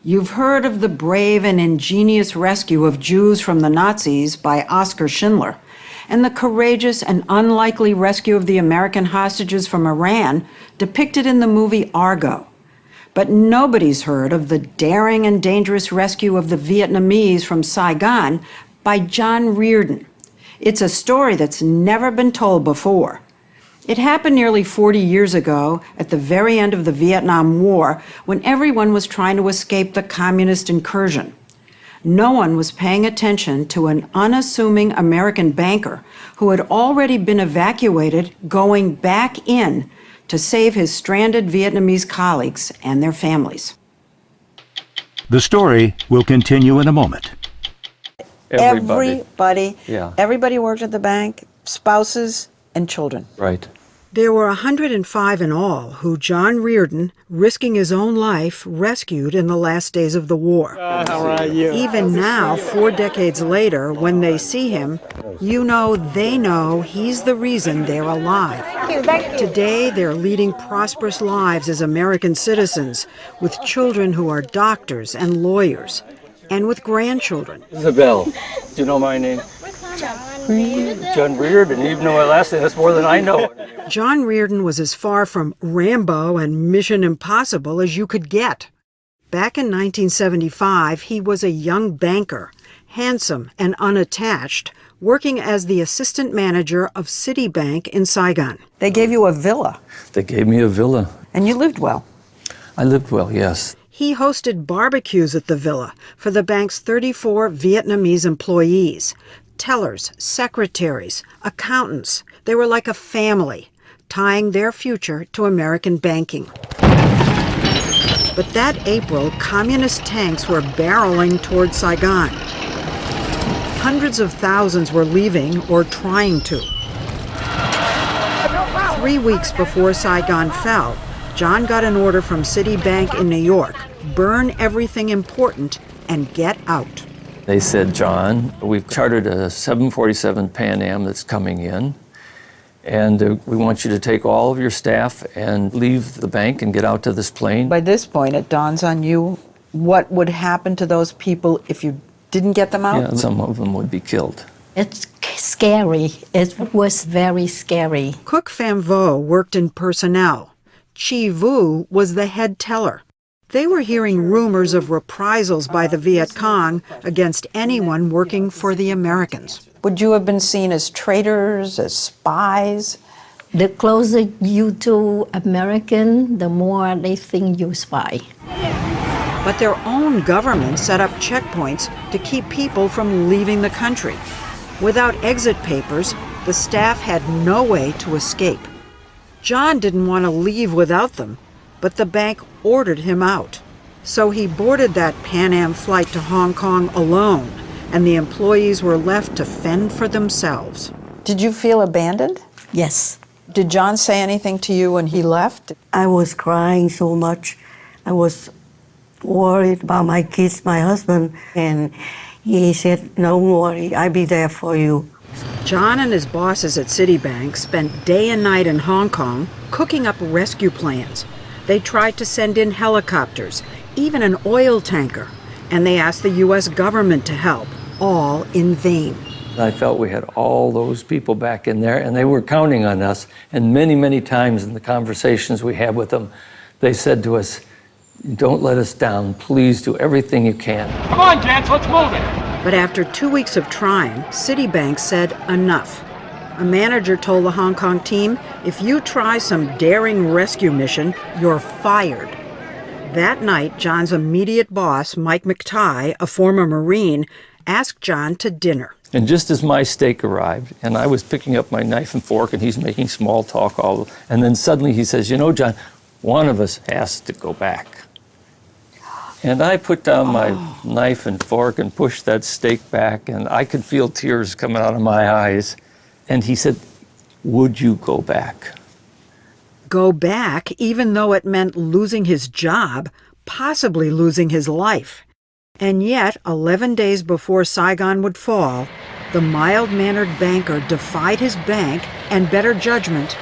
You've heard of the brave and ingenious rescue of Jews from the Nazis by Oskar Schindler, and the courageous and unlikely rescue of the American hostages from Iran depicted in the movie Argo. But nobody's heard of the daring and dangerous rescue of the Vietnamese from Saigon by John Riordon. It's a story that's never been told before. It happened nearly 40 years ago at the very end of the Vietnam War, when everyone was trying to escape the communist incursion. No one was paying attention to an unassuming American banker who had already been evacuated going back in to save his stranded Vietnamese colleagues and their families. The story will continue in a moment. Everybody worked at the bank, spouses and children. Right. There were 105 in all who John Riordon, risking his own life, rescued in the last days of the war. How are you? Even now, 4 decades later, when they see him, they know he's the reason they're alive. Today, they're leading prosperous lives as American citizens, with children who are doctors and lawyers, and with grandchildren. Isabel, do you know my name? John Riordon. Even though my last name, that's more than I know. John Riordon was as far from Rambo and Mission Impossible as you could get. Back in 1975, he was a young banker, handsome and unattached, working as the assistant manager of Citibank in Saigon. They gave you a villa. They gave me a villa. And you lived well. I lived well, yes. He hosted barbecues at the villa for the bank's 34 Vietnamese employees. Tellers, secretaries, accountants. They were like a family, tying their future to American banking. But that April, communist tanks were barreling toward Saigon. Hundreds of thousands were leaving or trying to. 3 weeks before Saigon fell, John got an order from Citibank in New York: burn everything important and get out. They said, John, we've chartered a 747 Pan Am that's coming in, and we want you to take all of your staff and leave the bank and get out to this plane. By this point, it dawns on you what would happen to those people if you didn't get them out? Yeah, some of them would be killed. It's scary. It was very scary. Cook Pham Vo worked in personnel. Chi Vu was the head teller. They were hearing rumors of reprisals by the Viet Cong against anyone working for the Americans. Would you have been seen as traitors, as spies? The closer you to American, the more they think you spy. But their own government set up checkpoints to keep people from leaving the country. Without exit papers, the staff had no way to escape. John didn't want to leave without them, but the bank ordered him out. So he boarded that Pan Am flight to Hong Kong alone, and the employees were left to fend for themselves. Did you feel abandoned? Yes. Did John say anything to you when he left? I was crying so much. I was worried about my kids, my husband, and he said, "Don't worry, I'll be there for you." John and his bosses at Citibank spent day and night in Hong Kong cooking up rescue plans. They tried to send in helicopters, even an oil tanker, and they asked the U.S. government to help, all in vain. I felt we had all those people back in there, and they were counting on us. And many, many times in the conversations we had with them, they said to us, "Don't let us down. Please do everything you can." Come on, gents, let's move it. But after 2 weeks of trying, Citibank said enough. A manager told the Hong Kong team, "If you try some daring rescue mission, you're fired." That night, John's immediate boss, Mike McTighe, a former Marine, asked John to dinner. And just as my steak arrived, and I was picking up my knife and fork, and he's making small talk, and then suddenly he says, "You know, John, one of us has to go back." And I put down my knife and fork and pushed that steak back, and I could feel tears coming out of my eyes. And he said, "Would you go back?" Go back, even though it meant losing his job, possibly losing his life. And yet, 11 days before Saigon would fall, the mild-mannered banker defied his bank and better judgment,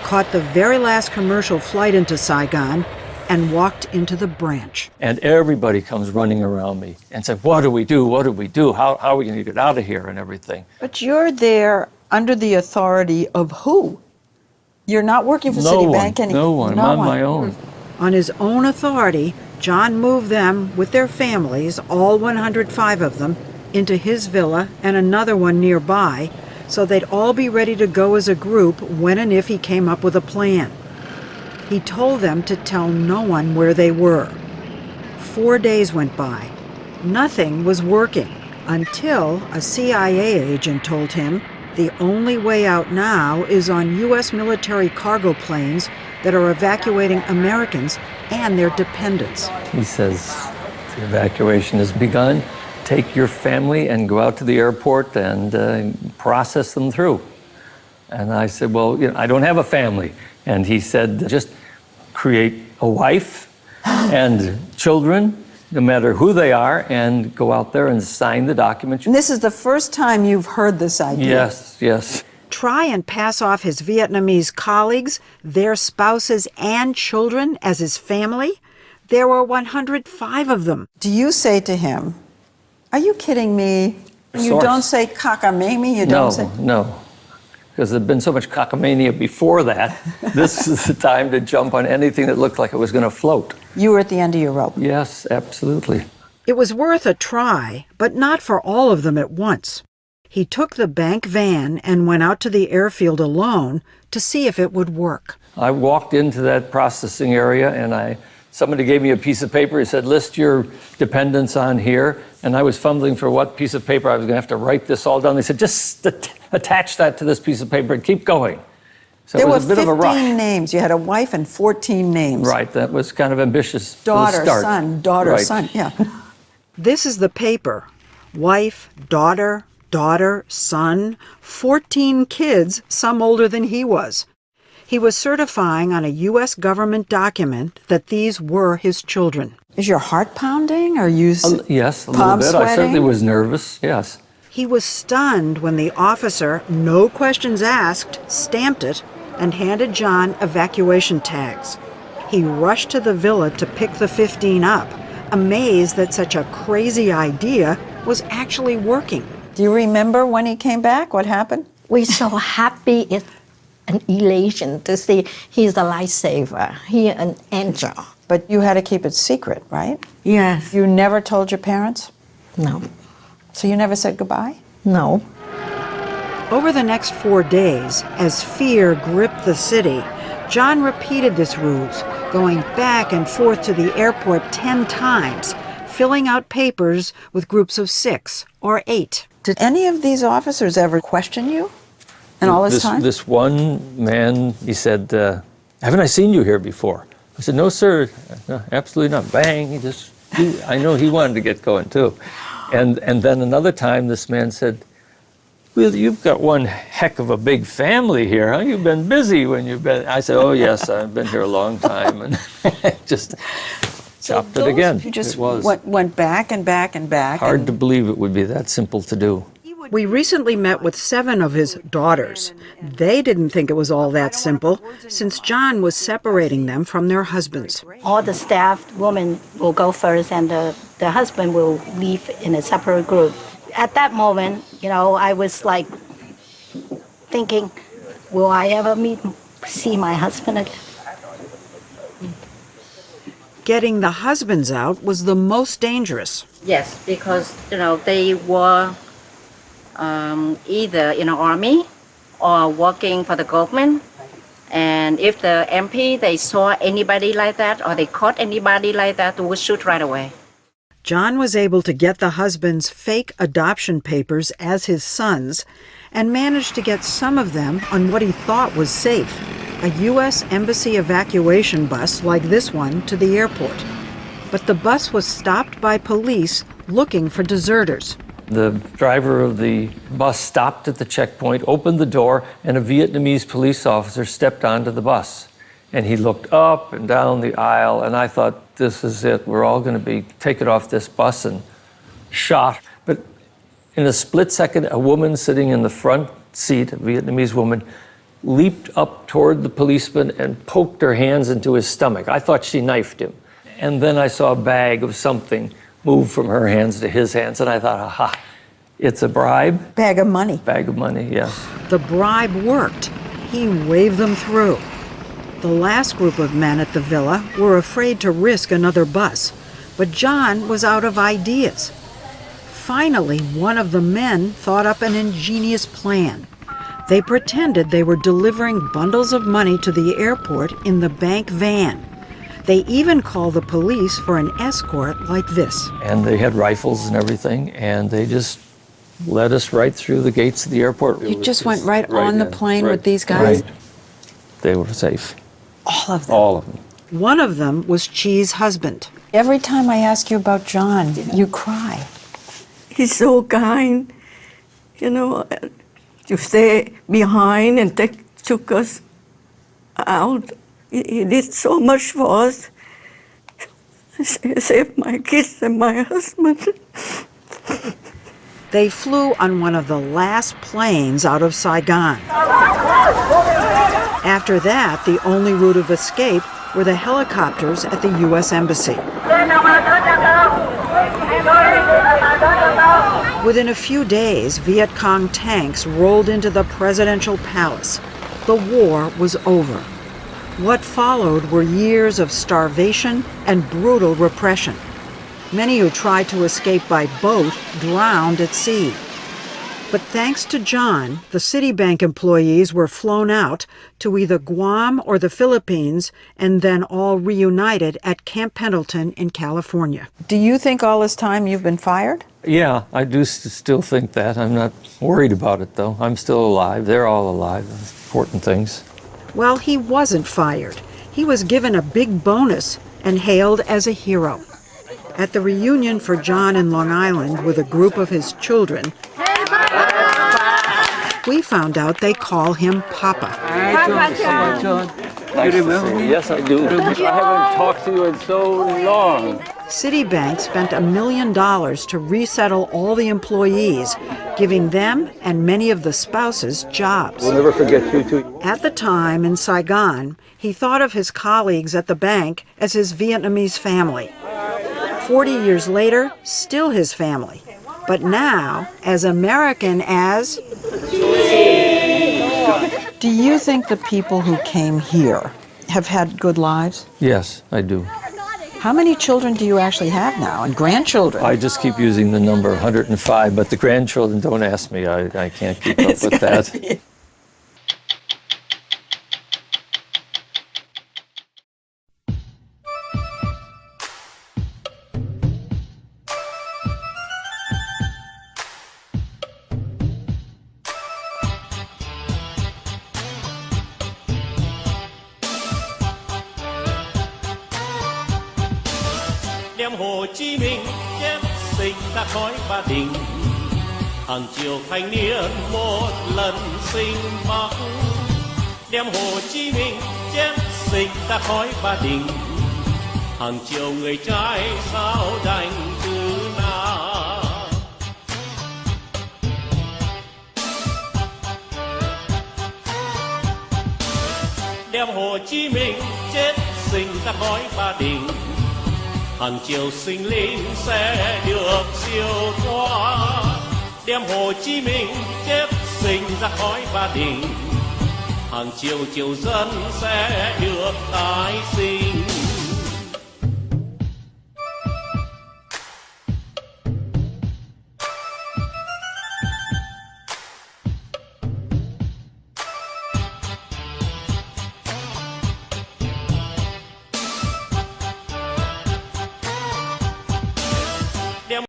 caught the very last commercial flight into Saigon, and walked into the branch. And everybody comes running around me and said, what do we do? What do we do? How are we going to get out of here and everything? But you're there under the authority of who? You're not working for Citibank anymore. No one. I'm on my own. On his own authority, John moved them with their families, all 105 of them, into his villa and another one nearby, so they'd all be ready to go as a group when and if he came up with a plan. He told them to tell no one where they were. 4 days went by. Nothing was working until a CIA agent told him the only way out now is on U.S. military cargo planes that are evacuating Americans and their dependents. He says, the evacuation has begun. Take your family and go out to the airport and process them through. And I said, well, I don't have a family. And he said, just create a wife and children, no matter who they are, and go out there and sign the documents. And this is the first time you've heard this idea. Yes, yes. Try and pass off his Vietnamese colleagues, their spouses and children as his family? There were 105 of them. Do you say to him, are you kidding me? You Source. don't say cockamamie? You don't say... No. Because there'd been so much cockamania before that. This is the time to jump on anything that looked like it was going to float. You were at the end of your rope. Yes, absolutely. It was worth a try, but not for all of them at once. He took the bank van and went out to the airfield alone to see if it would work. I walked into that processing area and somebody gave me a piece of paper. He said, list your dependents on here. And I was fumbling for what piece of paper I was going to have to write this all down. They said, just attach that to this piece of paper and keep going. So There it were was a bit of a rush. 15 names. You had a wife and 14 names. Right, that was kind of ambitious for the Daughter, start. son, daughter, Right. son, yeah. This is the paper. Wife, daughter, son, 14 kids, some older than he was. He was certifying on a U.S. government document that these were his children. Is your heart pounding? Or you Yes, a little palm bit. I sweating? certainly was nervous, yes. He was stunned when the officer, no questions asked, stamped it and handed John evacuation tags. He rushed to the villa to pick the 15 up, amazed that such a crazy idea was actually working. Do you remember when he came back? What happened? We're so happy. It's an elation to see he's a lifesaver. He's an angel. But you had to keep it secret, right? Yes. You never told your parents? No, So you never said goodbye? no. Over the next 4 days, as fear gripped the city, John repeated this ruse, going back and forth to the airport 10 times, filling out papers with groups of 6 or 8. Did any of these officers ever question you in all this time? This one man, he said, haven't I seen you here before? I said, no, sir, no, absolutely not. Bang, I know he wanted to get going too. And then another time this man said, well, you've got one heck of a big family here, huh? You've been busy when you've been... I said, oh, yes, I've been here a long time. And just chopped it again. You just It was went back and back and back. hard to believe it would be that simple to do. We recently met with 7 of his daughters. They didn't think it was all that simple, since John was separating them from their husbands. All the staff women will go first, and the husband will leave in a separate group. At that moment, I was like thinking, will I ever see my husband again? Getting the husbands out was the most dangerous. Yes, because they were either in the army or working for the government. And if the MP, they saw anybody like that or they caught anybody like that, they would shoot right away. John was able to get the husbands' fake adoption papers as his sons and managed to get some of them on what he thought was safe, a U.S. Embassy evacuation bus like this one to the airport. But the bus was stopped by police looking for deserters. The driver of the bus stopped at the checkpoint, opened the door, and a Vietnamese police officer stepped onto the bus. And he looked up and down the aisle, and I thought, this is it. We're all going to be taken off this bus and shot. But in a split second, a woman sitting in the front seat, a Vietnamese woman, leaped up toward the policeman and poked her hands into his stomach. I thought she knifed him. And then I saw a bag of something move from her hands to his hands, and I thought, aha, it's a bribe. Bag of money. Bag of money, yes. The bribe worked. He waved them through. The last group of men at the villa were afraid to risk another bus, but John was out of ideas. Finally, one of the men thought up an ingenious plan. They pretended they were delivering bundles of money to the airport in the bank van. They even called the police for an escort like this. And they had rifles and everything, and they just led us right through the gates of the airport. You just went right on the plane with these guys? Right. They were safe. All of them? All of them. One of them was Chi's husband. Every time I ask you about John, you cry. He's so kind, you know, to stay behind and took us out. He did so much for us. He saved my kids and my husband. They flew on one of the last planes out of Saigon. After that, the only route of escape were the helicopters at the U.S. Embassy. Within a few days, Viet Cong tanks rolled into the presidential palace. The war was over. What followed were years of starvation and brutal repression. Many who tried to escape by boat drowned at sea. But thanks to John, the Citibank employees were flown out to either Guam or the Philippines and then all reunited at Camp Pendleton in California. Do you think all this time you've been fired? Yeah, I do still think that. I'm not worried about it, though. I'm still alive. They're all alive. That's important things. Well, he wasn't fired. He was given a big bonus and hailed as a hero. At the reunion for John in Long Island with a group of his children, we found out they call him Papa. Hi, John. Nice to see you. Yes, I do. I haven't talked to you in so long. Citibank spent $1 million to resettle all the employees, giving them and many of the spouses jobs. We'll never forget you two. At the time, in Saigon, he thought of his colleagues at the bank as his Vietnamese family. 40 years later, still his family, but now as American as... Do you think the people who came here have had good lives? Yes, I do. How many children do you actually have now, and grandchildren? I just keep using the number 105, but the grandchildren, don't ask me. I can't keep up with that. đem Hồ Chí Minh chép sinh ra khói Ba Đình, hàng triệu thanh niên một lần sinh Bắc. Đem Hồ Chí Minh chép sinh ra khói Ba Đình, hàng triệu người trai sao đành từ nào. Đem Hồ Chí Minh chết sinh ra khói Ba Đình, hàng triệu sinh linh sẽ được siêu thoát. Đem Hồ Chí Minh chết sinh ra khói Ba Đình, hàng triệu triệu dân sẽ được tái sinh.